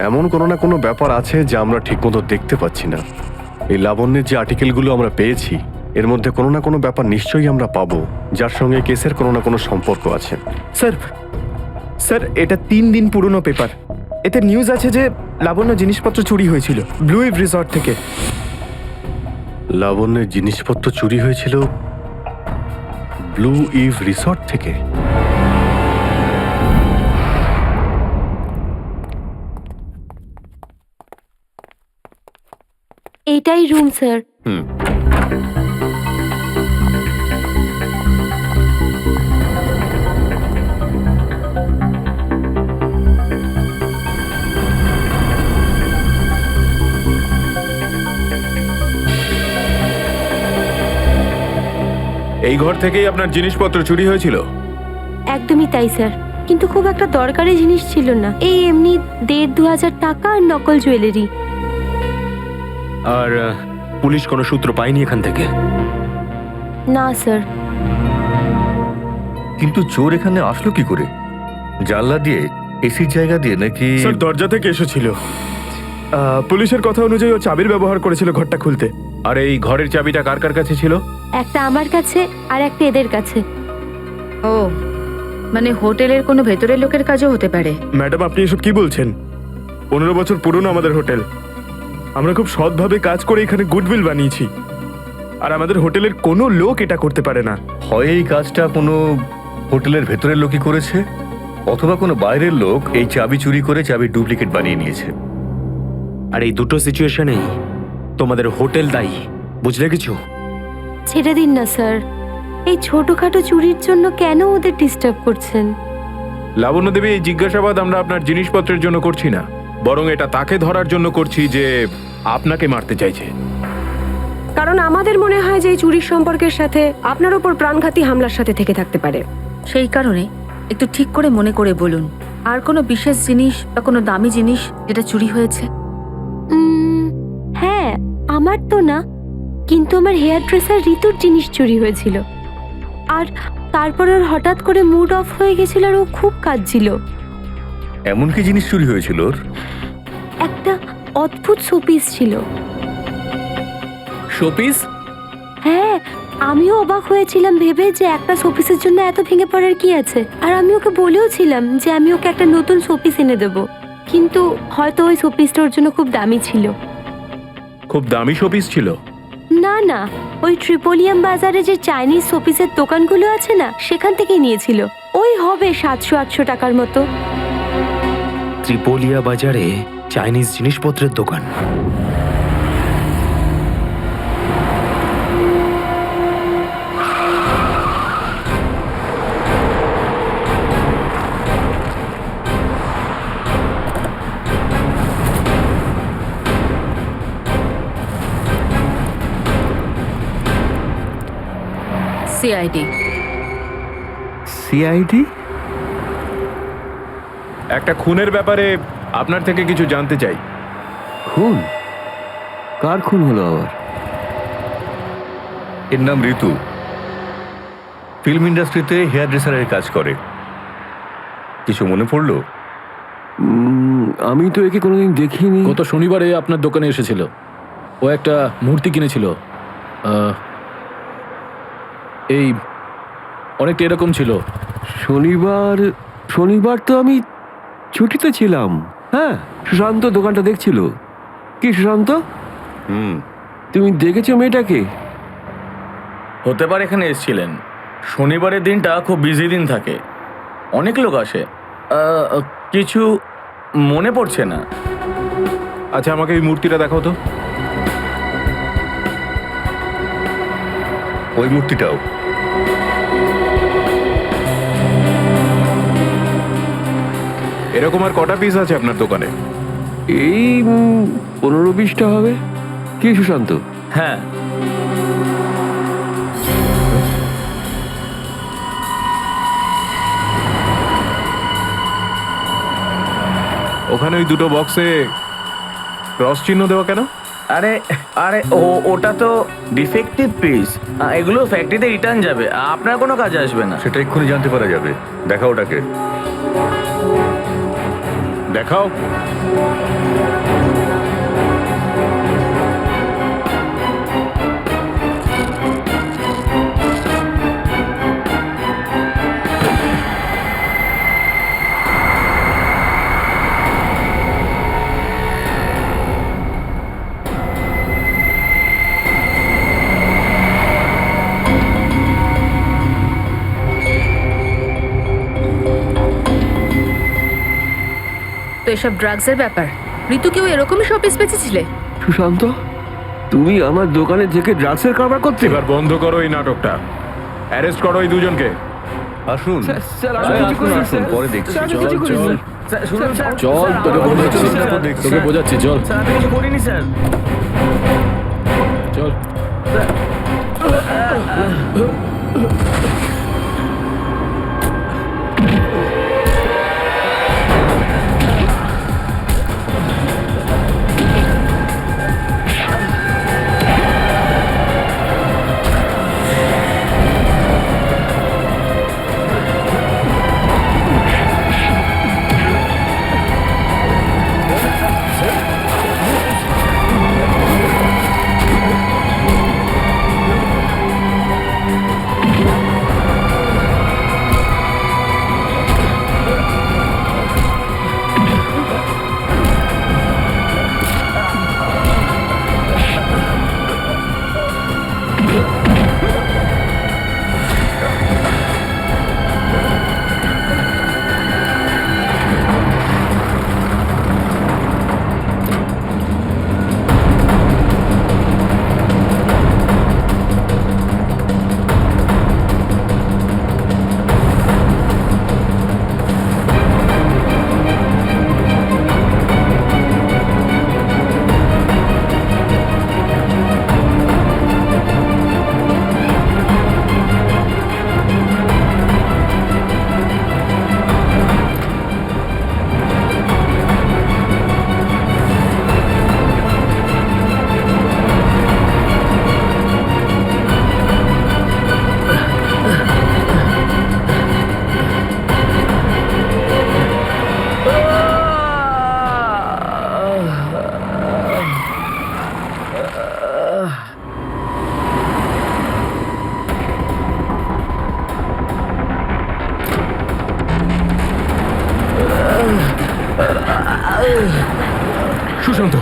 এমন কোনো না কোনো ব্যাপার আছে যা আমরা ঠিকমতো দেখতে পাচ্ছি না। এই লাবণ্যের যে আর্টিকেলগুলো আমরা পেয়েছি এর মধ্যে কোনো না কোনো ব্যাপার নিশ্চয়ই আমরা পাবো যার সঙ্গে কেসের কোনো না কোনো সম্পর্ক আছে। স্যার এটা 3 দিন পুরনো পেপার। এতে নিউজ আছে যে লাবণ্য জিনিসপত্র চুরি হয়েছিল ব্লু ইভ রিসর্ট থেকে। লাবণ্যের জিনিসপত্র চুরি হয়েছিল ব্লু ইভ রিসর্ট থেকে? এটাই রুম স্যার। এই ঘর থেকেই আপনার জিনিসপত্র চুরি হয়েছিল? একদমই তাই স্যার, কিন্তু খুব একটা দরকারি জিনিস ছিল না, এই এমনি 1,500-2,000 টাকা আর নকল জুয়েলারি। আর পুলিশ কোনো সূত্র পায়নি এখান থেকে? না স্যার। কিন্তু চোর এখানে আসলো কি করে? জানলা দিয়ে, এসির জায়গা দিয়ে নাকি? স্যার দরজা থেকে এসেছিল। পুলিশের কথা অনুযায়ী ও চাবির ব্যবহার করেছিল ঘরটা খুলতে। আর এই ঘরের চাবিটা কার কার কাছে ছিল? একটা আমার কাছে আর একটা এদের কাছে। ও মানে হোটেলের কোনো ভেতরের লোকের কাজও হতে পারে। ম্যাডাম আপনি এসব কি বলছেন? 15 বছর পুরনো আমাদের হোটেল। আমরা খুব সৎভাবে কাজ করে এখানে গুডউইল বানিয়েছি, আর আমাদের হোটেলের কোনো লোক এটা করতে পারে না। হয় এই কাজটা কোনো হোটেলের ভেতরের লোকই করেছে, অথবা কোনো বাইরের লোক এই চাবি চুরি করে চাবির ডুপ্লিকেট বানিয়ে নিয়েছে। আর এই দুটো সিচুয়েশনেই তোমাদের হোটেল দায়ী, বুঝলে কিছু? ছেড়ে দিন না স্যার, এই ছোটখাটো চুরির জন্য কেন ওদের ডিস্টার্ব করছেন? লাবণ্য দেবী, এই জিজ্ঞাসাবাদ আমরা আপনার জিনিসপত্রের জন্য করছি না, বরং এটা তাকে ধরার জন্য করছি যে আপনাকে মারতে চাইছে। কারণ আমাদের মনে হয় যে এই চুরির সম্পর্কের সাথে আপনার উপর প্রাণঘাতী হামলার সাথে থেকে থাকতে পারে। সেই কারণে একটু ঠিক করে মনে করে বলুন, আর কোনো বিশেষ জিনিস বা কোনো দামি জিনিস যেটা চুরি হয়েছে? হ্যাঁ, আমার তো না, কিন্তু আমার হেয়ার ড্রেসার ঋতুর জিনিস চুরি হয়েছিল। আর তারপর ওর হঠাৎ করে মুড অফ হয়ে গেছিল আর ও খুব কাঁদছিল। এমন কি জিনিস চুরি হয়েছিল ওর? একটা অদ্ভুত শোপিস ছিল। শোপিস? হ্যাঁ, আমিও অবাক হয়েছিলাম ভেবে যে একটা শোপিসের জন্য এত ভেঙে পড়ার কি আছে। আর আমি ওকে বলেও ছিলাম যে আমি ওকে একটা নতুন শোপিস এনে দেবো, কিন্তু হয়তো ওই শোপিসটা ওর জন্য খুব দামি ছিল। খুব দামি শোপিস ছিল? না না, ওই ট্রিপোলিয়াম বাজারে যে চাইনিজ শোপিসের দোকানগুলো আছে না, সেখান থেকেই নিয়েছিল। ওই হবে 700-800 টাকার মতো। ত্রিপোলিয়া বাজারে চাইনিজ জিনিসপত্রের দোকান? সিআইডি। সিআইডি? একটা খুনের ব্যাপারে আপনার থেকে কিছু জানতে চাই। খুন? কার খুন হলো আবার? এর নাম ঋতু, ফিল্ম ইন্ডাস্ট্রিতে হেয়ার ড্রেসারের কাজ করে। কিছু মনে পড়লো? আমি তো একে কোনোদিন দেখিনি। গত শনিবারে আপনার দোকানে এসেছিল। ও একটা মূর্তি কিনেছিল, এই অনেকটা এরকম ছিল। শনিবার তো আমি ছুটিতে ছিলাম। হ্যাঁ, সুশান্ত দোকানটা দেখছিল। কি সুশান্ত? তুমি দেখেছো মেয়েটাকে? হতে পারে এখানে এসেছিলেন। শনিবারের দিনটা খুব বিজি দিন থাকে, অনেক লোক আসে। কিছু মনে পড়ছে না। আচ্ছা, আমাকে এই মূর্তিটা দেখাও তো। ওই মূর্তিটাও। এরকম আর কটা পিস আছে আপনার দোকানে? এই 15-20টা হবে। কি সুশান্ত? হ্যাঁ, ওখানে ওই দুটো বক্সে ক্রস চিহ্ন দেওয়া কেন? আরে আরে ওটা তো ডিফেক্টিভ পিস, এগুলো ফ্যাক্টরিতে রিটার্ন যাবে, আপনার কোনো কাজে আসবে না। সেটা এক্ষুনি জানতে পারা যাবে। দেখাও ওটাকে, দেখাও। তো এসব ড্রাগসের ব্যাপার, ঋতুকেও এরকমই শপিস বেঁচেছিলে? সুশান্ত, তুমি আমার দোকানে থেকে ড্রাগসের কারবার করতে? এবার বন্ধ করো এই নাটকটা, অ্যারেস্ট করো এই দুজনকে। আসুন, পরে দেখছি। চল, তোকে বোঝাচ্ছি, চল। স্যার, আমি কিছু করিনি স্যার। চল। সুশান্ত,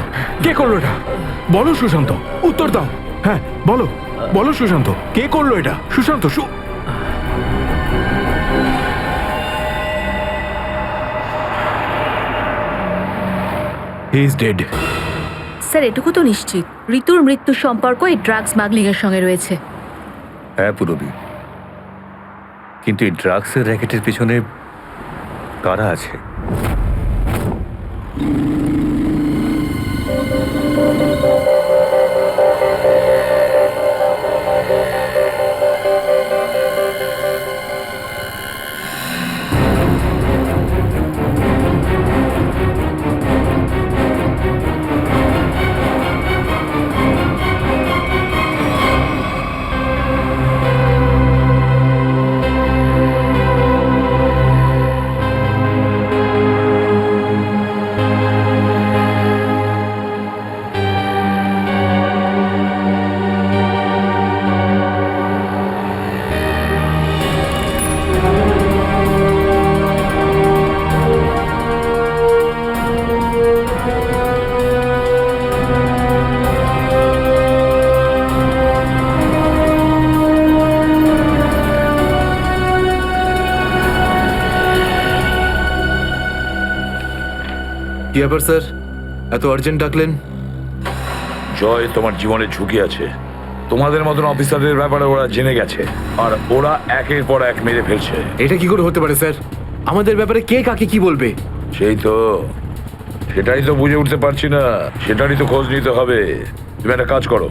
কে করলো এটা? বলো সুশান্ত, উত্তর দাও। হ্যাঁ বলো, বলো সুশান্ত, কে করলো এটা? Sushant, he is dead. Sir, এটুকু তো নিশ্চিত ঋতুর মৃত্যুর সম্পর্ক এই ড্রাগ স্মাগলিং এর সঙ্গে রয়েছে। হ্যাঁ পুরবী, কিন্তু এই ড্রাগসের র্যাকেটের পিছনে কারা আছে? কি ব্যাপার স্যার, এত আর্জেন্ট ডাকলেন? জয়, তোমার জীবনের ঝুঁকি আছে, তোমাদের মতন অফিসারদের ব্যাপারে ওরা জেনে গেছে আর ওরা একের পর এক মেরে ফেলছে। এটা কি করে হতে পারে স্যার? আমাদের ব্যাপারে কে কাকে কি বলবে? সেই তো, সেটাই তো বুঝে উঠতে পারছি না, সেটারই তো খোঁজ নিতে হবে। তুমি একটা কাজ করো,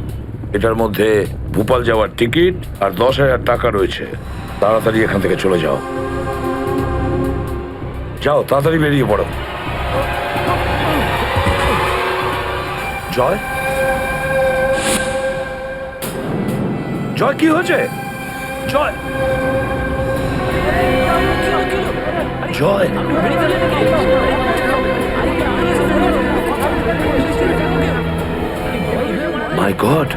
এটার মধ্যে ভোপাল যাওয়ার টিকিট আর 10,000 টাকা রয়েছে। তাড়াতাড়ি এখান থেকে চলে যাও, যাও তাড়াতাড়ি বেরিয়ে পড়ো। জয়, জয় কি হয়েছে? জয়, জয়, মাই গড,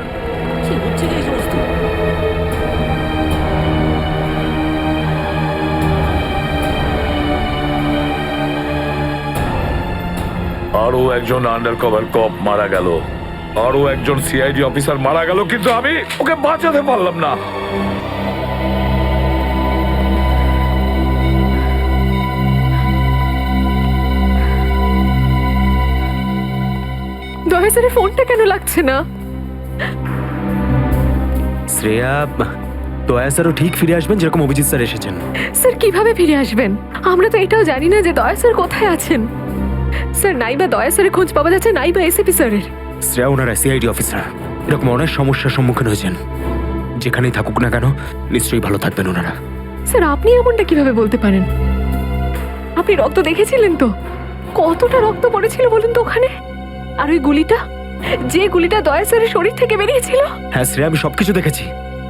আরো একজন আন্ডার কভার কপ মারা গেল, আরো একজন সিআইডি অফিসার মারা গেল, কিন্তু আমি ওকে বাঁচাতে পারলাম না। দয়া স্যারের ফোনটা কেন লাগছে না? শ্রেয়া, দয়া স্যারও ঠিক ফিরে আসবেন যেরকম অভিজিৎ স্যার এসেছেন। স্যার কিভাবে ফিরে আসবেন? আমরা তো এটাও জানি না যে দয়া স্যার কোথায় আছেন। স্যার নাইবা দয়া স্যারের খোঁজ পাওয়া যাচ্ছে, নাইবা এসিপি স্যারের। শ্রেয়া ওনারা সিআইডি অফিসার, এরকম অনেক সমস্যার সম্মুখীন হয়েছেন। যেখানেই থাকুক না কেন নিশ্চয়ই ভালো থাকবেন ওনারা। স্যার আপনি এমনটা কিভাবে বলতে পারেন? আপনি রক্ত দেখেছিলেন তো? কতটা রক্ত পড়েছিল বলুন তো ওখানে? আর ওই গুলিটা, যে গুলিটা দয়া স্যারের শরীর থেকে বেরিয়েছিল। হ্যাঁ শ্রেয়া, আমি সবকিছু দেখেছি,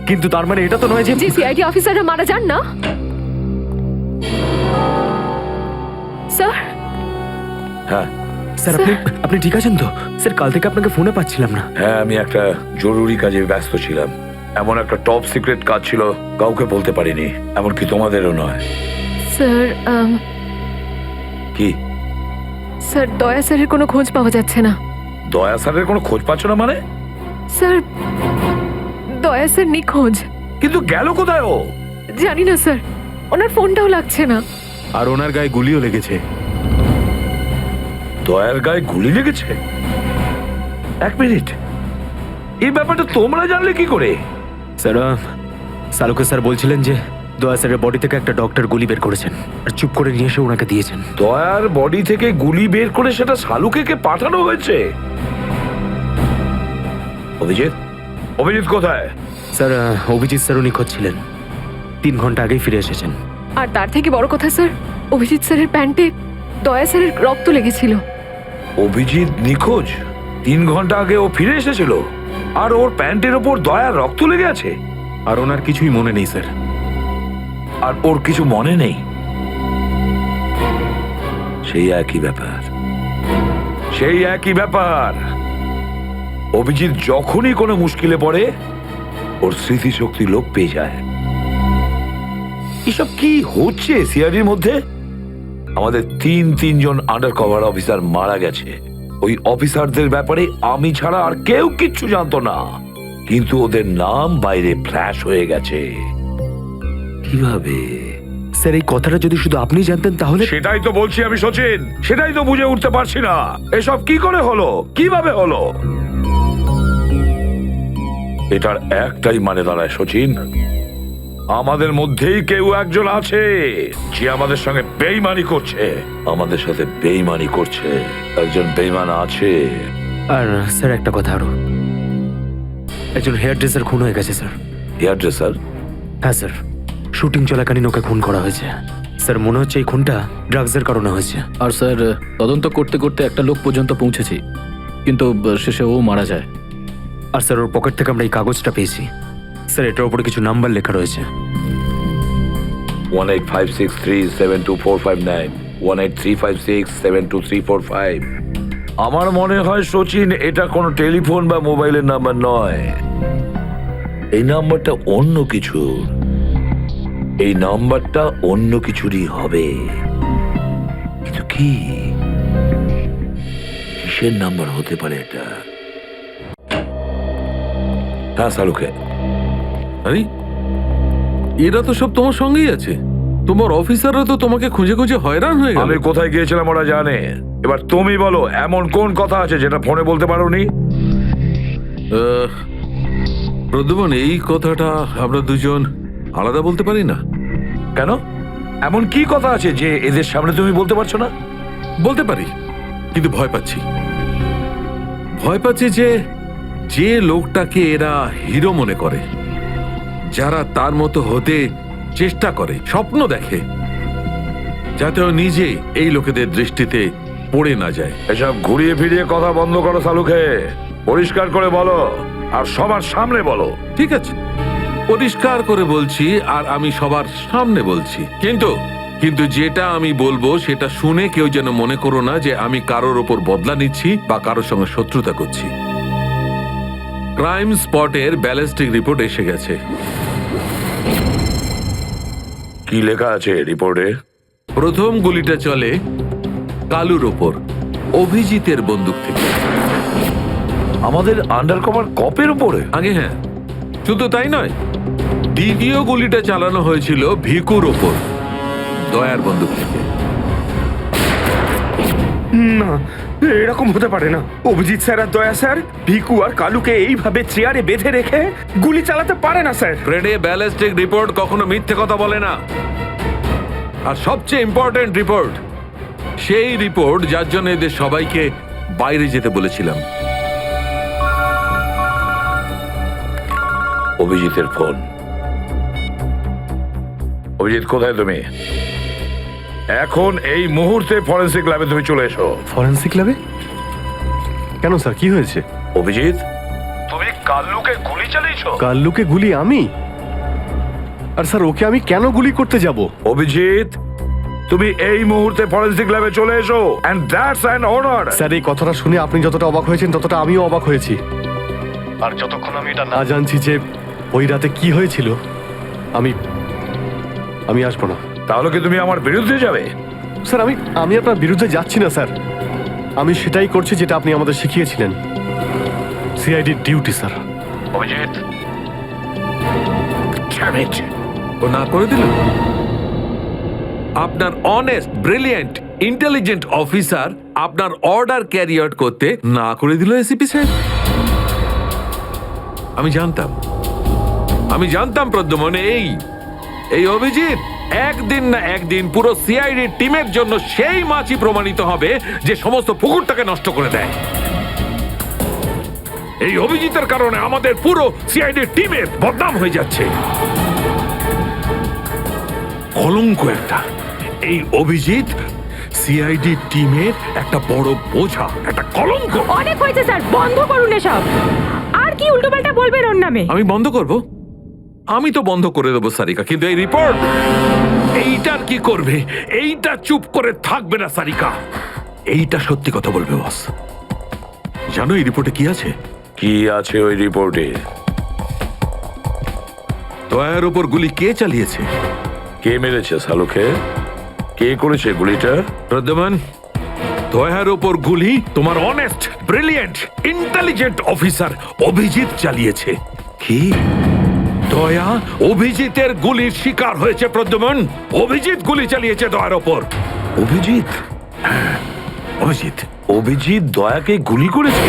কিন্তু তার মানে এটা তো নয় যে যে সিআইডি অফিসাররা মারা যান না। স্যার, হ্যাঁ স্যার আপনি ঠিক আছেন তো? স্যার কাল থেকে আপনাকে ফোনে পাচ্ছিলাম না। হ্যাঁ, আমি একটা জরুরি কাজে ব্যস্ত ছিলাম। এমন একটা টপ সিক্রেট কাজ ছিল, কাউকে বলতে পারিনি, এমনকি তোমাদেরও নয়। স্যার কি? স্যার দয়া স্যারের কোনো খোঁজ পাওয়া যাচ্ছে না। দয়া স্যারের কোনো খোঁজ পাচ্ছ না মানে? স্যার দয়া স্যার নিখোঁজ। কিন্তু গেল কোথায় ও? জানি না স্যার, ওনার ফোনটাও লাগছে না। আর ওনার গায়ে গুলিও লেগেছে। দয়ার গায়ে গুলি লেগেছে? এক মিনিট, এই ব্যাপারটা তোমরা জানলে কি করে? স্যার সালুকে স্যার বলছিলেন যে দয়া স্যারের বডি থেকে একটা ডক্টর গুলি বের করেছেন আর চুপ করে নিয়ে এসে ওনাকে দিয়েছেন। দয়ার বডি থেকে গুলি বের করে সেটা শালুকে পাঠানো হয়েছে? অভিজিৎ, অভিজিৎ কোথায়? স্যার অভিজিৎ স্যারও নিখোঁজ ছিলেন, 3 ঘন্টা আগেই ফিরে এসেছেন। আর তার থেকে বড় কথা স্যার, অভিজিৎ স্যারের প্যান্টে দয়া স্যারের রক্ত লেগেছিল। অভিজিৎ নিখোঁজ? 3 ঘন্টা আগে ও ফিরে এসেছিল আর ওর প্যান্টের ওপর দয়ার রক্ত লেগে আছে? আর ওনার কিছুই মনে নেই স্যার। আর ওর কিছু মনে নেই? সেই একই ব্যাপার, সেই একই ব্যাপার। অভিজিৎ যখনই কোনো মুশকিলে পড়ে ওর স্মৃতিশক্তি লোপ পেয়ে যায়। এসব কি হচ্ছে সিআইডির মধ্যে? আমাদের তিনজন আন্ডার কভার অফিসার মারা গেছে। ওই অফিসারদের ব্যাপারে আমি ছাড়া আর কেউ কিচ্ছু জানতো না, কিন্তু ওদের নাম বাইরে ফ্ল্যাশ হয়ে গেছে। কিভাবে? স্যার এই কথাটা যদি শুধু আপনি জানতেন তাহলে। সেটাই তো বলছি আমি সচিন, সেটাই তো বুঝে উঠতে পারছি না এসব কি করে হলো, কিভাবে হলো। এটার একটাই মানে দাঁড়ায় সচিন, আমাদের মধ্যেই কেউ একজন আছে যে আমাদের সঙ্গে বেইমানি করছে, আমাদের সাথে বেইমানি করছে। একজন বেইমান আছে। আর স্যার একটা কথা আরো, একজন হেয়ার ড্রেসার খুন হয়ে গেছে স্যার। Hair dresser? হ্যাঁ স্যার, শুটিং চলাকালীন ওকে খুন করা হয়েছে। স্যার মনে হচ্ছে এই খুনটা ড্রাগসের কারণে হয়েছে। আর স্যার তদন্ত করতে করতে একটা লোক পর্যন্ত পৌঁছেছি, কিন্তু শেষে ও মারা যায়। আর স্যার ওর পকেট থেকে আমরা এই কাগজটা পেয়েছি। স্যার এটার উপরে কিছু নাম্বার লেখা রয়েছে। 185637245 183567235। আমার মনে হয় সচিন এটা কোনো টেলিফোন বা মোবাইলের নাম্বার নয়, এই নাম্বারটা অন্য কিছু, এই নাম্বারটা অন্য কিছুরই হবে। কিন্তু কি, কিসের নাম্বার হতে পারে এটা? হ্যাঁ সালুকে। আরে এরা তো সব তোমার সঙ্গেই আছে। তোমার অফিসাররা তো তোমাকে খুঁজে খুঁজে হয়রান হয়ে গেল। আমি কোথায় গিয়েছিলাম ওরা জানে। এবার তুমি বলো, এমন কোন কথা আছে যেটা ফোনে বলতে পারোনি? প্রদ্যুমন, এই কথাটা আমরা দুজন আলাদা বলতে পারি না? কেন? এমন কি কথা আছে যে এদের সামনে তুমি বলতে পারছো না? বলতে পারি, কিন্তু ভয় পাচ্ছি। ভয় পাচ্ছি যে যে লোকটাকে এরা হিরো মনে করে, যারা তার মতো হতে চেষ্টা করে, স্বপ্ন দেখে, যাতে ও নিজে এই লোকেদের দৃষ্টিতে পড়ে না যায়। এসব ঘুরিয়ে ফিরিয়ে কথা বন্ধ করো সালুকে। পরিষ্কার করে বলো, আর সবার সামনে বলো। ঠিক আছে, পরিষ্কার করে বলছি, আর আমি সবার সামনে বলছি। কিন্তু যেটা আমি বলবো সেটা শুনে কেউ যেন মনে করো না যে আমি কারোর ওপর বদলা নিচ্ছি বা কারোর সঙ্গে শত্রুতা করছি। ক্রাইম স্পটের ব্যালিস্টিক রিপোর্ট এসে গেছে। কি লেখা আছে রিপোর্টে? প্রথম গুলিটা চলে কালুর ওপর, অভিজিতের বন্দুক থেকে। আমাদের আন্ডার কভার কপের উপরে? আগে হ্যাঁ, শুধু তাই নয়, দ্বিতীয় গুলিটা চালানো হয়েছিল ভিকুর ওপর, দয়ার বন্দুক থেকে। না, এরকম হতে পারে না। অভিজিৎ স্যার আর দয়া স্যার ভিকু আর কালুকে এইভাবে চেয়ারে বেঁধে রেখে গুলি চালাতে পারে না স্যার। ফ্রেডে, ব্যালিস্টিক রিপোর্ট কখনো মিথ্যে কথা বলে না। আর সবচেয়ে ইম্পর্টেন্ট রিপোর্ট, সেই রিপোর্ট যার জন্য এদের সবাইকে বাইরে যেতে বলেছিলাম। অভিজিতের ফোন। অভিজিৎ, কোথায় তুমি? এখন এই মুহূর্তে ফরেন্সিক ল্যাবে তুমি চলে এসো। ফরেন্সিক ল্যাবে? কেন স্যার, কি হয়েছে? অভিজিৎ, তুমি কাল্লুকে গুলি চালিয়েছো? কাল্লুকে গুলি আমি? আর স্যার, ওকে আমি কেন গুলি করতে যাব? অভিজিৎ, তুমি এই মুহূর্তে ফরেন্সিক ল্যাবে চলে এসো, and that's an order. Sir, এই কথাটা শুনে আপনি যতটা অবাক হয়েছেন ততটা আমিও অবাক হয়েছি। আর যতক্ষণ আমি এটা না জানছি যে ওই রাতে কি হয়েছিল, আমি আসবো না। তাহলে কি তুমি আমার বিরুদ্ধে যাবে? স্যার, আমি আপনার বিরুদ্ধে যাচ্ছি না স্যার। আমি সেটাই করছি যেটা আপনি আমাদের শিখিয়েছিলেন, সিআইডির ডিউটি স্যার। অভিজিৎ, ও না করে দিল। আপনার অনেস্ট, ব্রিলিয়েন্ট, ইন্টেলিজেন্ট অফিসার আপনার অর্ডার ক্যারি আউট করতে না করে দিল এসিপি সাহেব। আমি জানতাম প্রদ্যুমন, এই অভিজিৎ একদিন না একদিন পুরো সিআইডি টিমের জন্য সেই মাছি প্রমাণিত হবে যে সমস্ত পুকুরটাকে নষ্ট করে দেয়। এই অভিজিতের কারণে আমাদের পুরো সিআইডি টিমের বদনাম হয়ে যাচ্ছে। কলঙ্ক একটা। এই অভিজিৎ সিআইডি টিমের একটা বড় বোঝা, একটা কলঙ্ক। অনেক হয়েছে স্যার, বন্ধ করুন এসব। আর কি উল্টোপাল্টা বলবেন ওর নামে? আমি বন্ধ করব? আমি তো বন্ধ করে দেবো সারিকা, কিন্তু এই রিপোর্ট, এইটার কি করবে? এইটা চুপ করে থাকবে না সারিকা। এইটা সত্যি কথা বলবে বস। জানো এই রিপোর্টে কি আছে? কি আছে ওই রিপোর্টে? দয়ার ওপর গুলি কে চালিয়েছে, কে মেরেছে সালুকে, কে করেছে গুলিটা? প্রদ্যুমন, দয়ার ওপর গুলি তোমার honest, brilliant, intelligent officer Abhijit চালিয়েছে। কি? দয়া অভিজিতের গুলির শিকার হয়েছে প্রদ্যুমন। অভিজিৎ গুলি চালিয়েছে দয়ার ওপর। অভিজিৎ? অভিজিৎ অভিজিৎ দয়াকে গুলি করেছে?